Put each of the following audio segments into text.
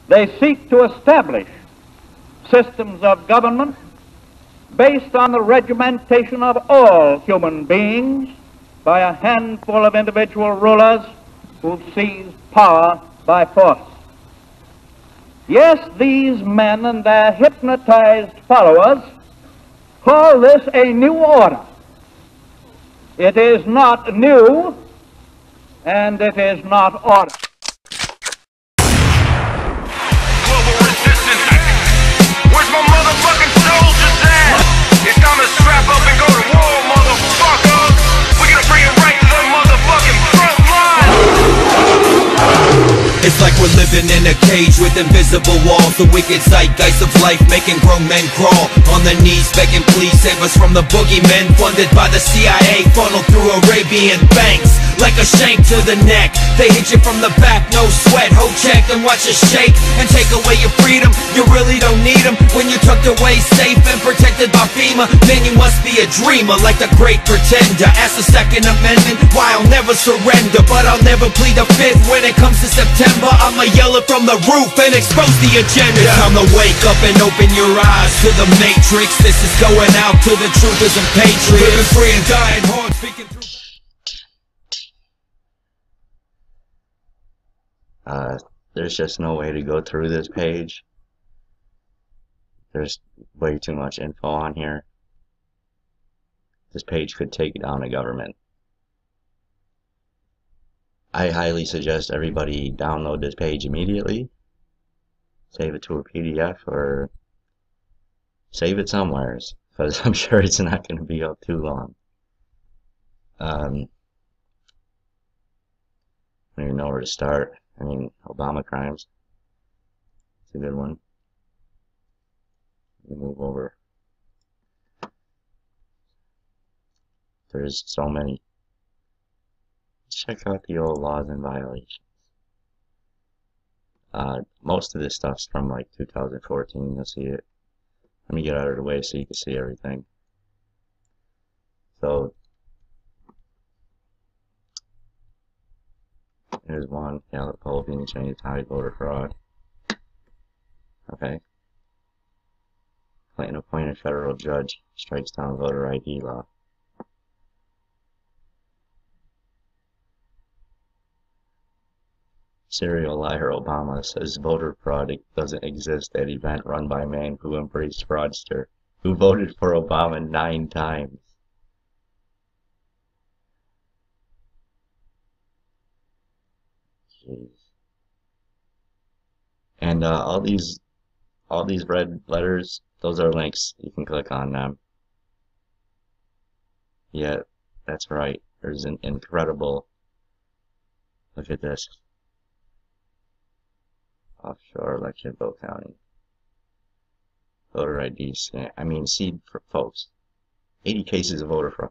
They seek to establish systems of government based on the regimentation of all human beings by a handful of individual rulers who seize power by force. Yes, these men and their hypnotized followers call this a new order. It is not new, and it is not order. Global resistance. Where's my motherfucking soldiers at? It's time to strap up and go to war, motherfucker. We're gonna bring it right to the motherfucking front line. It's like we're living in a cage with invisible walls. The wicked zeitgeist of life making grown men crawl on their knees begging please save us from the boogeymen funded by the CIA, funneled through Arabian banks like a shank to the neck. They hit you from the back, no sweat, hold check and watch us shake and take away your freedom. You really don't need them when you're tucked away safe and protected by FEMA. Man, you must be a dreamer like the great pretender. Ask the Second Amendment, why I'll never surrender, but I'll never plead the Fifth. When it comes to September, I'ma yell it from the roof and expose the agenda. It's time to wake up and open your eyes to the matrix. This is going out to the truthers and patriots, living free and dying hard, speaking through. There's just no way to go through this page. There's way too much info on here. This page could take down a government. I highly suggest everybody download this page immediately. Save it to a PDF or save it somewhere, because I'm sure it's not going to be up too long. I don't even know where to start. I mean, Obama crimes. It's a good one. Let me move over. There's so many. Check out the old laws and violations. Most of this stuff's from like 2014. You'll see it. Let me get out of the way so you can see everything. So here's one. Yeah, the poll being changed, high voter fraud. Okay. Clinton appointed federal judge strikes down voter ID law. Serial liar Obama says voter fraud doesn't exist at event run by man who embraced fraudster, who voted for Obama 9 times. Jeez. And all these red letters, those are links. You can click on them. Yeah, that's right. There's an incredible. Look at this. Offshore election vote counting. Voter ID scan. I mean, see, for folks, 80 cases of voter fraud.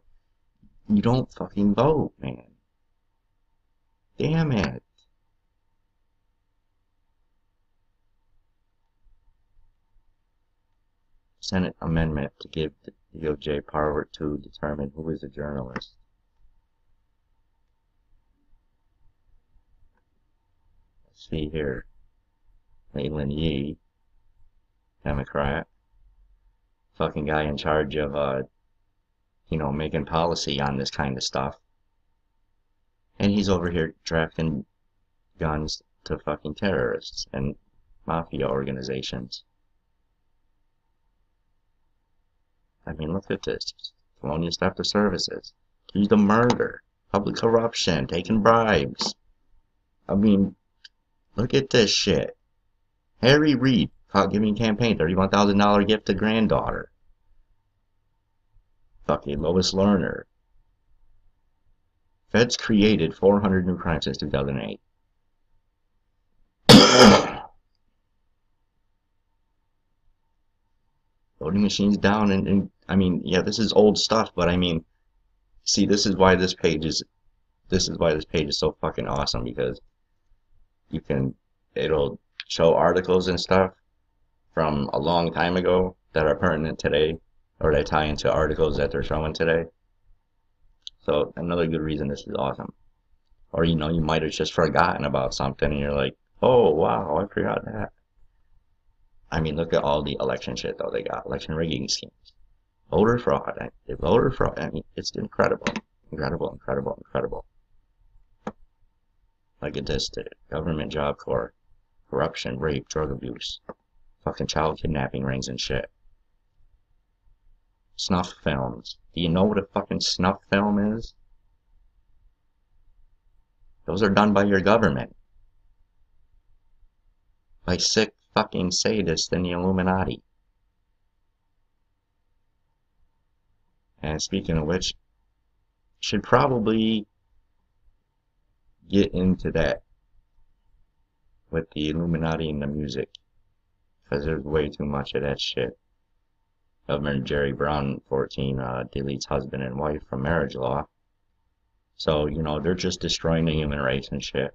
You don't fucking vote, man. Damn it. Senate amendment to give the DOJ power to determine who is a journalist. Let's see here. Leland Yee, Democrat, fucking guy in charge of, you know, making policy on this kind of stuff. And he's over here drafting guns to fucking terrorists and mafia organizations. I mean, look at this. Felonious theft of services. Accused of murder. Public corruption. Taking bribes. I mean, look at this shit. Harry Reid caught giving campaign $31,000 gift to granddaughter. Fucking Lois Lerner. Feds created 400 new crimes since 2008. Voting machines down, and I mean, yeah, this is old stuff, but I mean, see, this is why this page is so fucking awesome, because you can, it'll show articles and stuff from a long time ago that are pertinent today, or that tie into articles that they're showing today. So another good reason this is awesome. Or, you know, you might have just forgotten about something and you're like, oh wow, I forgot that. I mean, look at all the election shit though they got. Election rigging schemes. Voter fraud. Voter fraud. I mean, it's incredible. Incredible, incredible, incredible. Like it just did. Government job corps. Corruption, rape, drug abuse. Fucking child kidnapping rings and shit. Snuff films. Do you know what a fucking snuff film is? Those are done by your government. By sick fucking sadists in the Illuminati. And speaking of which, should probably get into that with the Illuminati and the music. Because there's way too much of that shit. Governor Jerry Brown, 14, deletes husband and wife from marriage law. So, you know, they're just destroying the human race and shit.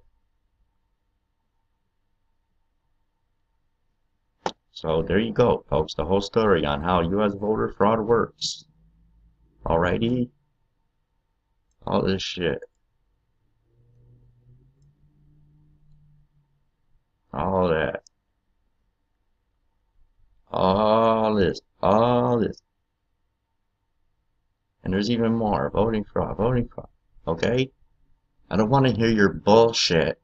So there you go, folks. The whole story on how U.S. voter fraud works. Alrighty? All this shit. All that. All this. And there's even more. Voting fraud. Okay? I don't want to hear your bullshit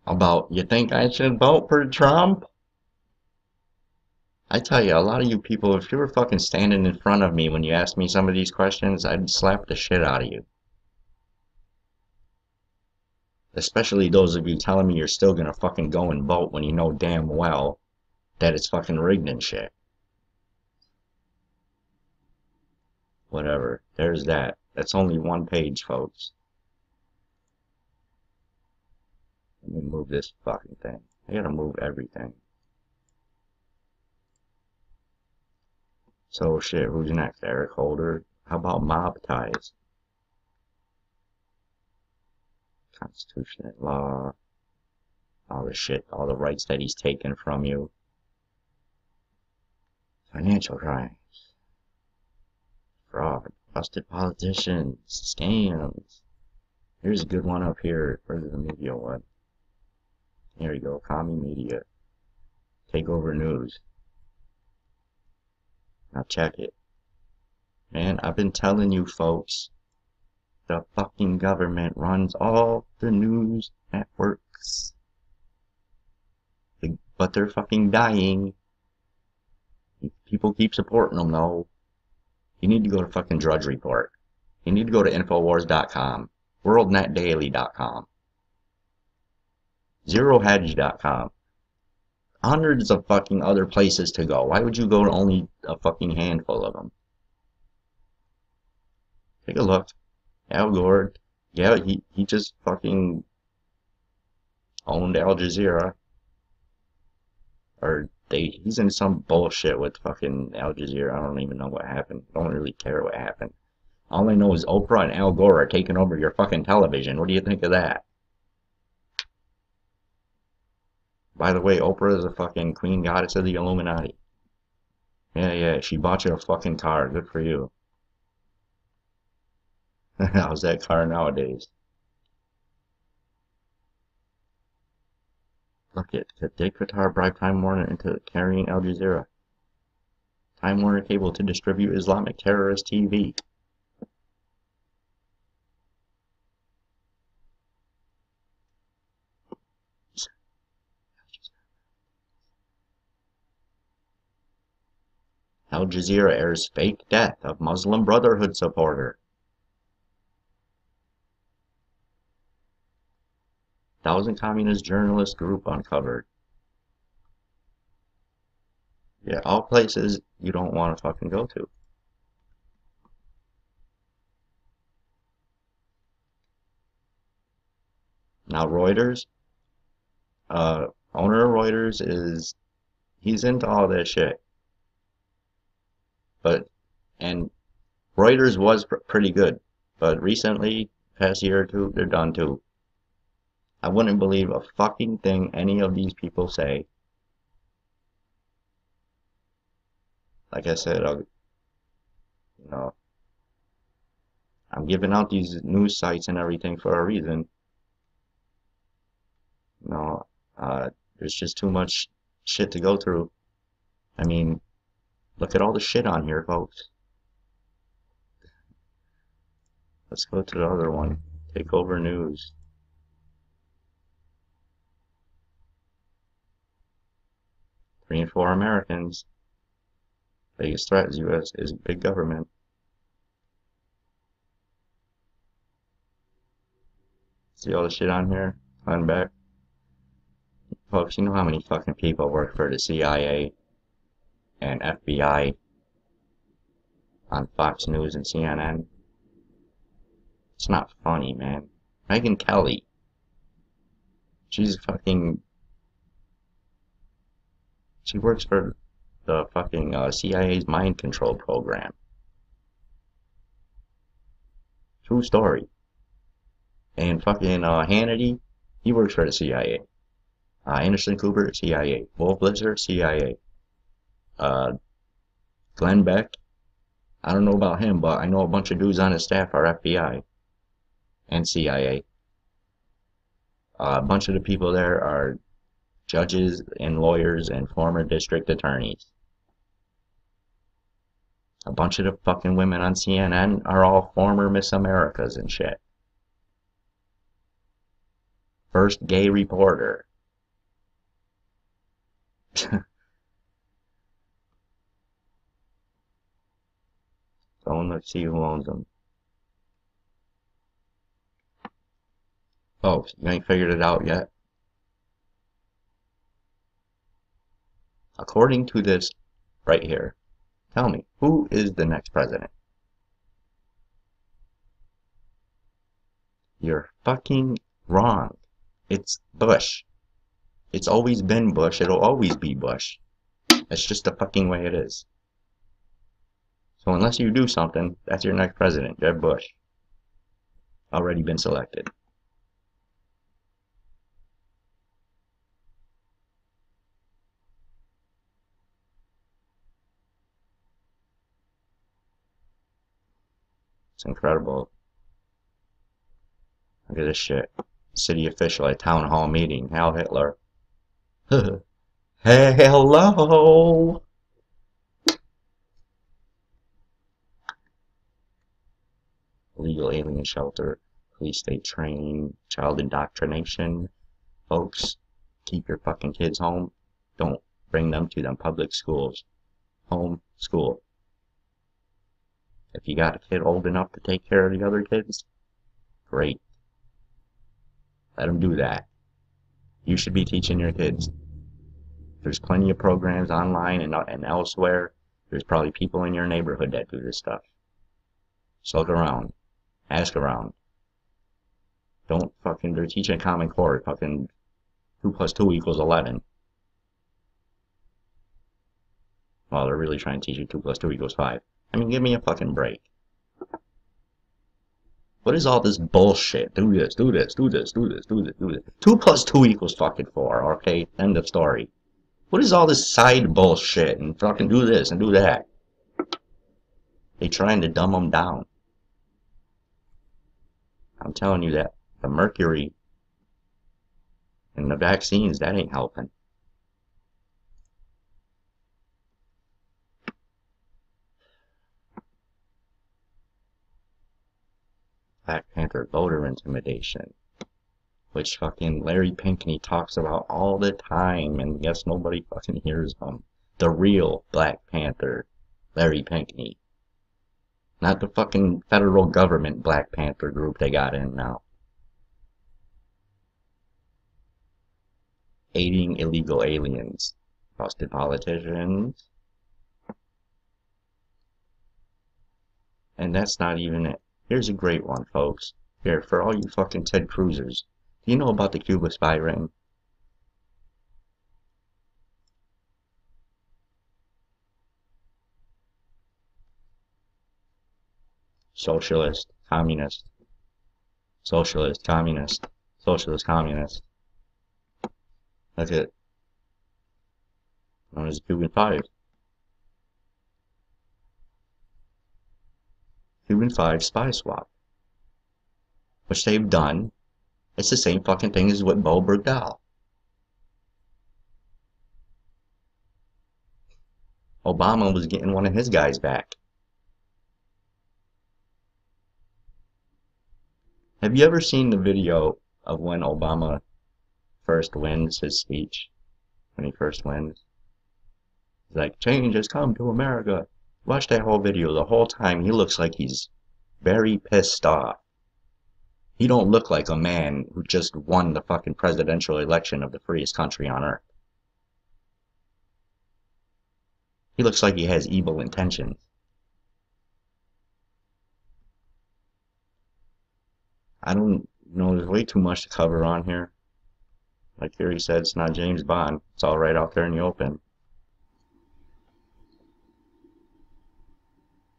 about, you think I should vote for Trump? I tell you, a lot of you people, if you were fucking standing in front of me when you asked me some of these questions, I'd slap the shit out of you. Especially those of you telling me you're still gonna fucking go and vote when you know damn well that it's fucking rigged and shit. Whatever. There's that. That's only one page, folks. Let me move this fucking thing. I gotta move everything. So shit, who's next? Eric Holder? How about mob ties? Constitution and law. All the shit, all the rights that he's taken from you. Financial crimes. Fraud. Busted politicians. Scams. Here's a good one up here. Where's the media one? Here you go. Commie media. Takeover news. Now check it. Man, I've been telling you folks, the fucking government runs all the news networks. But they're fucking dying. People keep supporting them though. You need to go to fucking Drudge Report. You need to go to Infowars.com, WorldNetDaily.com, ZeroHedge.com. Hundreds of fucking other places to go. Why would you go to only a fucking handful of them? Take a look. Al Gore. Yeah, he just fucking owned Al Jazeera. Or he's in some bullshit with fucking Al Jazeera. I don't even know what happened. I don't really care what happened. All I know is Oprah and Al Gore are taking over your fucking television. What do you think of that? By the way, Oprah is a fucking queen goddess of the Illuminati. Yeah, she bought you a fucking car. Good for you. How's that car nowadays? Look at did Qatar bribe Time Warner into carrying Al Jazeera? Time Warner Cable to distribute Islamic terrorist TV. Al Jazeera airs fake death of Muslim Brotherhood supporter. 1,000 communist journalist group uncovered. Yeah, all places you don't want to fucking go to. Now Reuters, owner of Reuters he's into all that shit. And Reuters was pretty good, but recently, past year or two, they're done too. I wouldn't believe a fucking thing any of these people say. Like I said, I'm giving out these news sites and everything for a reason. There's just too much shit to go through. I mean, look at all the shit on here, folks. Let's go to the other one. Takeover News. Three in 4 Americans. Biggest threat is U.S. is big government. See all the shit on here? On back. Folks, you know how many fucking people work for the CIA and FBI on Fox News and CNN? It's not funny, man. Megyn Kelly. She's fucking... She works for the fucking CIA's mind control program. True story. And fucking Hannity, he works for the CIA. Anderson Cooper, CIA. Wolf Blitzer, CIA. Glenn Beck, I don't know about him, but I know a bunch of dudes on his staff are FBI and CIA. A bunch of the people there are judges and lawyers and former district attorneys. A bunch of the fucking women on CNN are all former Miss Americas and shit. First gay reporter. So let's see who owns them. Folks, you ain't figured it out yet? According to this right here, tell me, who is the next president? You're fucking wrong. It's Bush. It's always been Bush. It'll always be Bush. It's just the fucking way it is. So unless you do something, that's your next president, Jeb Bush. Already been selected. It's incredible. Look at this shit. City official at town hall meeting. Heil Hitler. Hello. Illegal alien shelter, police state training, child indoctrination. Folks, keep your fucking kids home. Don't bring them to them public schools. Home school. If you got a kid old enough to take care of the other kids, great. Let them do that. You should be teaching your kids. There's plenty of programs online and elsewhere. There's probably people in your neighborhood that do this stuff. So look around. Ask around. Don't fucking, they're teaching Common Core. Fucking 2 + 2 = 11. Well, they're really trying to teach you 2 + 2 = 5. I mean, give me a fucking break. What is all this bullshit? Do this, do this, do this, do this, do this, do this. 2 + 2 = fucking 4, okay? End of story. What is all this side bullshit and fucking do this and do that? They trying to dumb them down. I'm telling you that the mercury and the vaccines, that ain't helping. Black Panther voter intimidation, which fucking Larry Pinkney talks about all the time, and guess nobody fucking hears him. The real Black Panther, Larry Pinkney. Not the fucking federal government Black Panther group they got in now. Aiding illegal aliens. Busted politicians. And that's not even it. Here's a great one, folks. Here, for all you fucking Ted Cruzers. Do you know about the Cuba spy ring? Socialist, communist. Socialist, communist. Socialist, communist. That's it. Known as the Cuban Five. Cuban 5 spy swap. Which they've done. It's the same fucking thing as what Bo Bergdahl. Obama was getting one of his guys back. Have you ever seen the video of when Obama first wins his speech? When he first wins? He's like, change has come to America. Watch that whole video. The whole time he looks like he's very pissed off. He don't look like a man who just won the fucking presidential election of the freest country on earth. He looks like he has evil intentions. I don't know, there's way too much to cover on here. Like Fury said, it's not James Bond. It's all right out there in the open.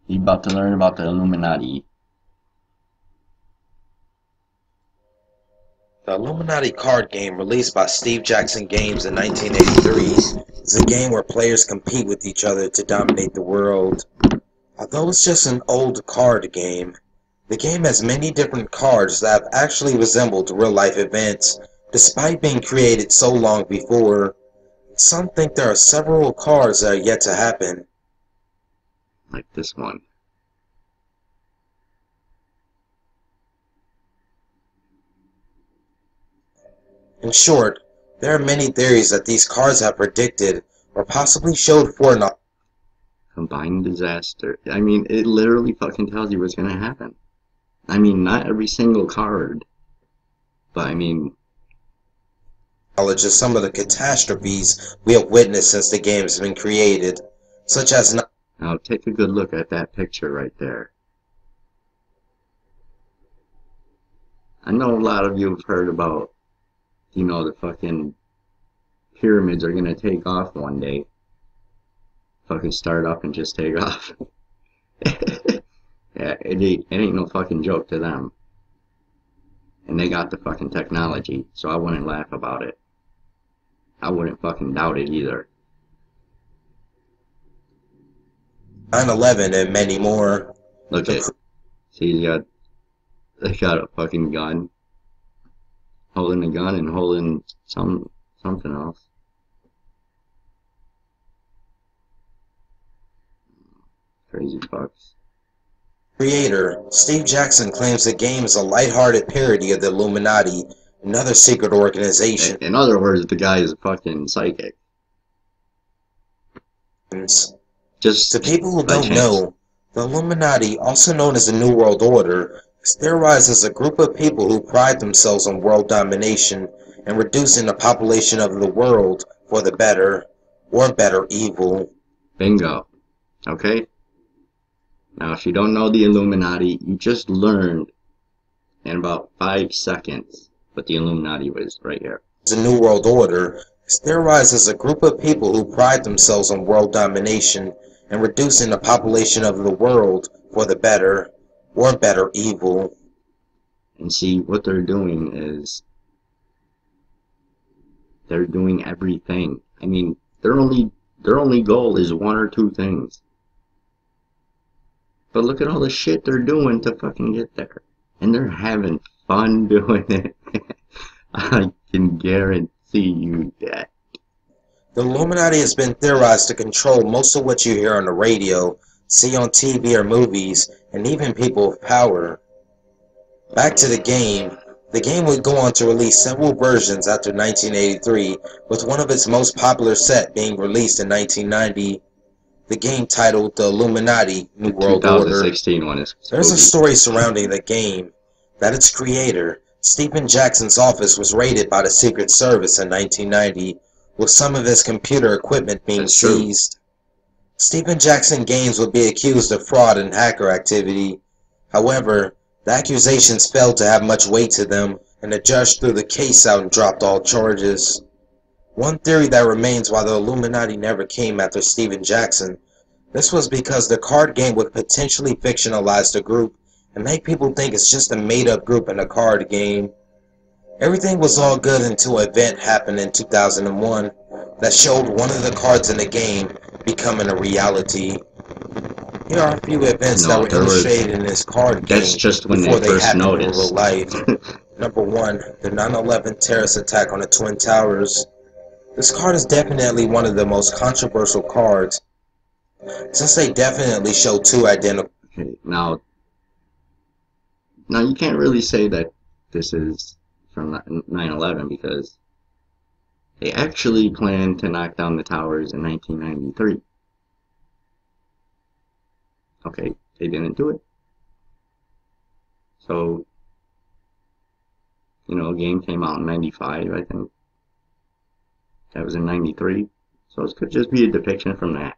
You're about to learn about the Illuminati. The Illuminati card game, released by Steve Jackson Games in 1983, is a game where players compete with each other to dominate the world. Although it's just an old card game, the game has many different cards that have actually resembled real-life events, despite being created so long before. Some think there are several cards that are yet to happen. Like this one. In short, there are many theories that these cards have predicted or possibly showed for an Combined disaster. I mean, it literally fucking tells you what's gonna happen. I mean, not every single card, but I mean, knowledge of some of the catastrophes we have witnessed since the game has been created, such as now take a good look at that picture right there. I know a lot of you have heard about, you know, the fucking pyramids are gonna take off one day. Fucking start up and just take off. Yeah, it ain't no fucking joke to them. And they got the fucking technology, so I wouldn't laugh about it. I wouldn't fucking doubt it either. 9/11 and many more. Look at, see, they got a fucking gun. Holding a gun and holding something else. Crazy fucks. Creator, Steve Jackson, claims the game is a lighthearted parody of the Illuminati, another secret organization. In other words, the guy is fucking psychic. Just to people who don't know, the Illuminati, also known as the New World Order, is theorized as a group of people who pride themselves on world domination and reducing the population of the world for the better, or better evil. Bingo. Okay? Now, if you don't know the Illuminati, you just learned in about 5 seconds what the Illuminati was right here. The New World Order is theorized as a group of people who pride themselves on world domination and reducing the population of the world for the better, or better evil. And see, what they're doing is they're doing everything. I mean, their only goal is 1 or 2 things. But look at all the shit they're doing to fucking get there. And they're having fun doing it. I can guarantee you that. The Illuminati has been theorized to control most of what you hear on the radio, see on TV or movies, and even people with power. Back to the game. The game would go on to release several versions after 1983, with one of its most popular set being released in 1990. The game titled The Illuminati New World Order. 2016 one is There's a story surrounding the game that its creator, Stephen Jackson's office, was raided by the Secret Service in 1990, with some of his computer equipment being seized. Stephen Jackson Games would be accused of fraud and hacker activity. However, the accusations failed to have much weight to them, and the judge threw the case out and dropped all charges. One theory that remains why the Illuminati never came after Stephen Jackson. This was because the card game would potentially fictionalize the group and make people think it's just a made-up group in a card game. Everything was all good until an event happened in 2001 that showed one of the cards in the game becoming a reality. Here are a few events that were illustrated in this card game that's just when before they they first happened in noticed. real life. Number 1, the 9/11 terrorist attack on the Twin Towers. This card is definitely one of the most controversial cards. since they definitely show two identical. Okay, now you can't really say that this is from 9/11 because they actually planned to knock down the towers in 1993. Okay, they didn't do it. So, a game came out in 95, I think. That was in 93. So it could just be a depiction from that.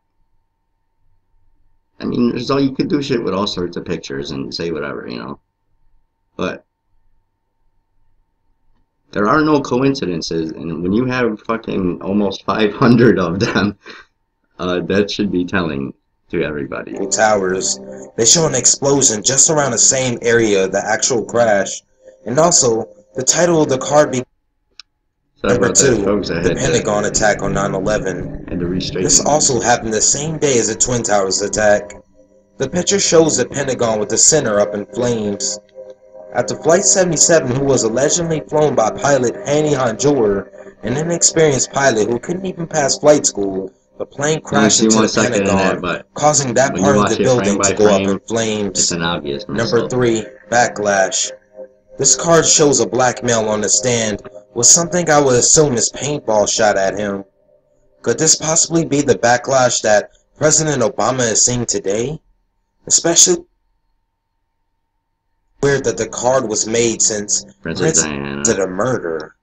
I mean, there's all you could do shit with all sorts of pictures and say whatever, But there are no coincidences, and when you have fucking almost 500 of them, that should be telling to everybody. Towers. They show an explosion just around the same area of the actual crash, and also the title of the card be number 2, the Pentagon attack on 9/11. This also happened the same day as the Twin Towers attack. The picture shows the Pentagon with the center up in flames. After Flight 77, who was allegedly flown by pilot Hani Hanjour, an inexperienced pilot who couldn't even pass flight school, the plane crashed into the Pentagon, causing that part of the building to go up in flames. It's an obvious Number 3, Backlash. This card shows a black male on the stand with something I would assume is paintball shot at him. Could this possibly be the backlash that President Obama is seeing today? Especially weird that the card was made since President did a murder.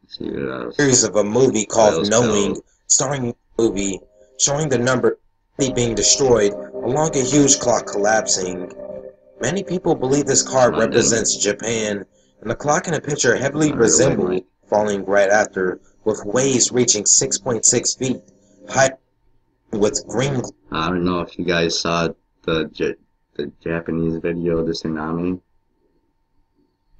Series of a movie called Knowing, starring a movie showing the number being destroyed along a huge clock collapsing. Many people believe this card represents Japan, and the clock in the picture heavily resembled falling right after, with waves reaching 6.6 feet high with green. I don't know if you guys saw the Japanese video, the tsunami.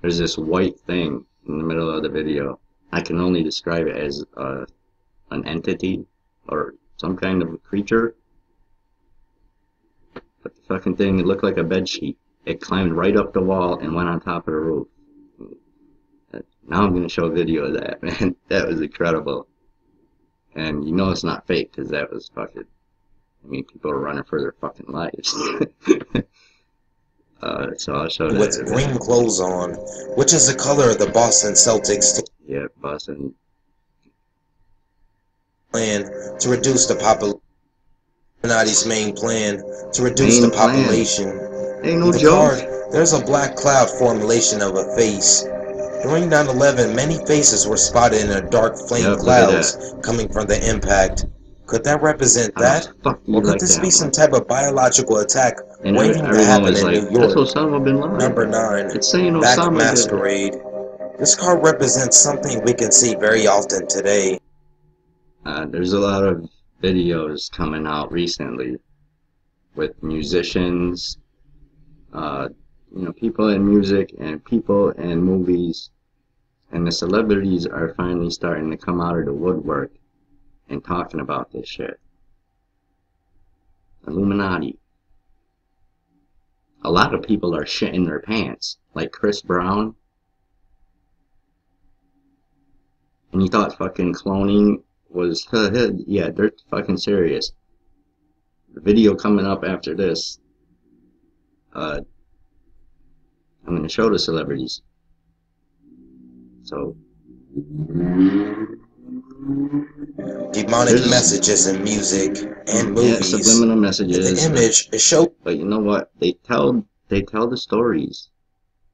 There's this white thing in the middle of the video. I can only describe it as an entity or some kind of creature. But the fucking thing, it looked like a bed sheet. It climbed right up the wall and went on top of the roof. Now I'm going to show a video of that, man. That was incredible. And it's not fake, because that was fucking... I mean, people are running for their fucking lives. So I'll show that. With green clothes on, which is the color of the Boston Celtics team. Yeah, Boston. Plan to reduce the population. Illuminati's main plan to reduce the population. Ain't no the joke. Card, there's a black cloud formulation of a face. During 9/11, many faces were spotted in the dark flame clouds coming from the impact. Could that represent that? Or could this be some type of biological attack waiting to happen in New York? Number 9, Back Masquerade. This card represents something we can see very often today. There's a lot of videos coming out recently with musicians, people in music and people in movies, and the celebrities are finally starting to come out of the woodwork and talking about this shit. Illuminati. A lot of people are shitting their pants, like Chris Brown. And you thought fucking cloning was, yeah, they're fucking serious. The video coming up after this, I'm going to show the celebrities. So, demonic messages in music and movies. Yeah, subliminal messages. The image is show. But you know what? They tell the stories,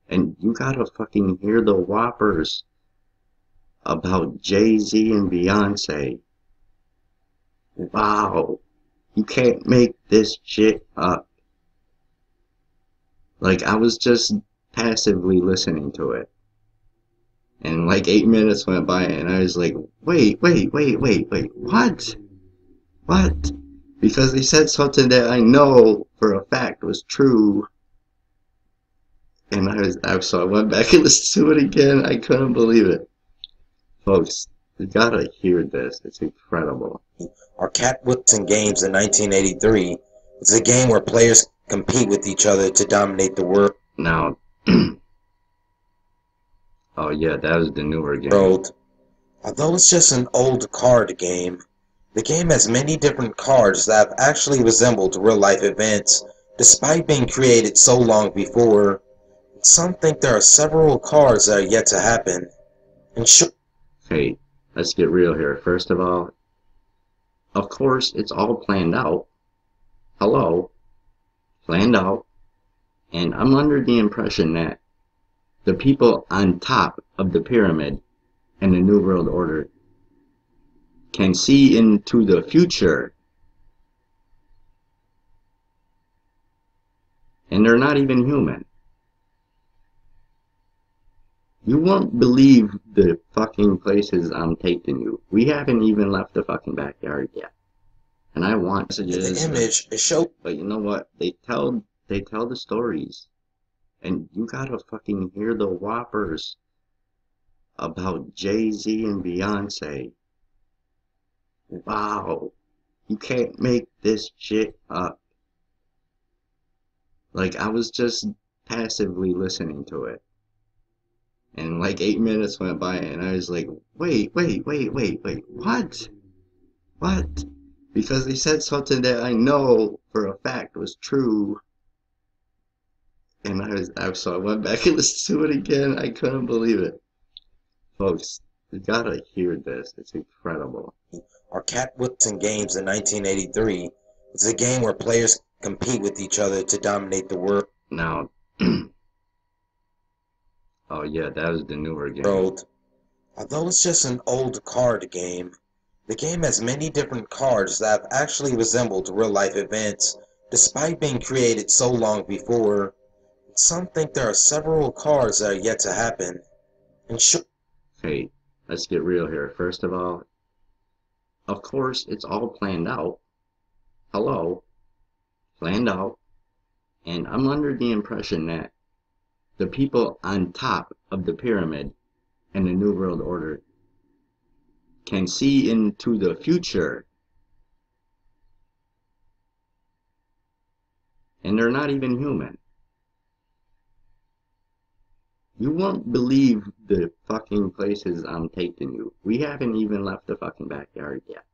and you gotta fucking hear the whoppers about Jay-Z and Beyonce. Wow, you can't make this shit up. Like, I was just passively listening to it. And like 8 minutes went by and I was like, wait, what? What? Because they said something that I know for a fact was true. And so I went back and listened to it again. I couldn't believe it. Folks, you gotta hear this. It's incredible. Our Cat Wilson Games in 1983. It's a game where players compete with each other to dominate the world. Now, oh yeah, that was the newer game. Although it's just an old card game, The game has many different cards that have actually resembled real-life events, despite being created so long before. Some think there are several cards that are yet to happen. And Hey, let's get real here. First of course, it's all planned out. Hello? Planned out. And I'm under the impression that the people on top of the pyramid and the New World Order can see into the future. And they're not even human. You won't believe the fucking places I'm taking you. We haven't even left the fucking backyard yet. And I want messages. the image is shown. But you know what? They tell the stories. And you gotta fucking hear the whoppers about Jay-Z and Beyonce. Wow. You can't make this shit up. Like, I was just passively listening to it. And like 8 minutes went by and I was like, wait, what? What? Because they said something that I know for a fact was true. And so I went back and listened to it again. I couldn't believe it. Folks, you gotta hear this. It's incredible. Or Cat Wilson Games in 1983. It's a game where players compete with each other to dominate the world. Now, oh yeah, that was the newer game. Although it's just an old card game, the game has many different cards that have actually resembled real-life events, despite being created so long before. Some think there are several cards that are yet to happen. And hey, let's get real here. First of course, it's all planned out. Hello? Planned out. And I'm under the impression that the people on top of the pyramid and the New World Order can see into the future. And they're not even human. You won't believe the fucking places I'm taking you. We haven't even left the fucking backyard yet.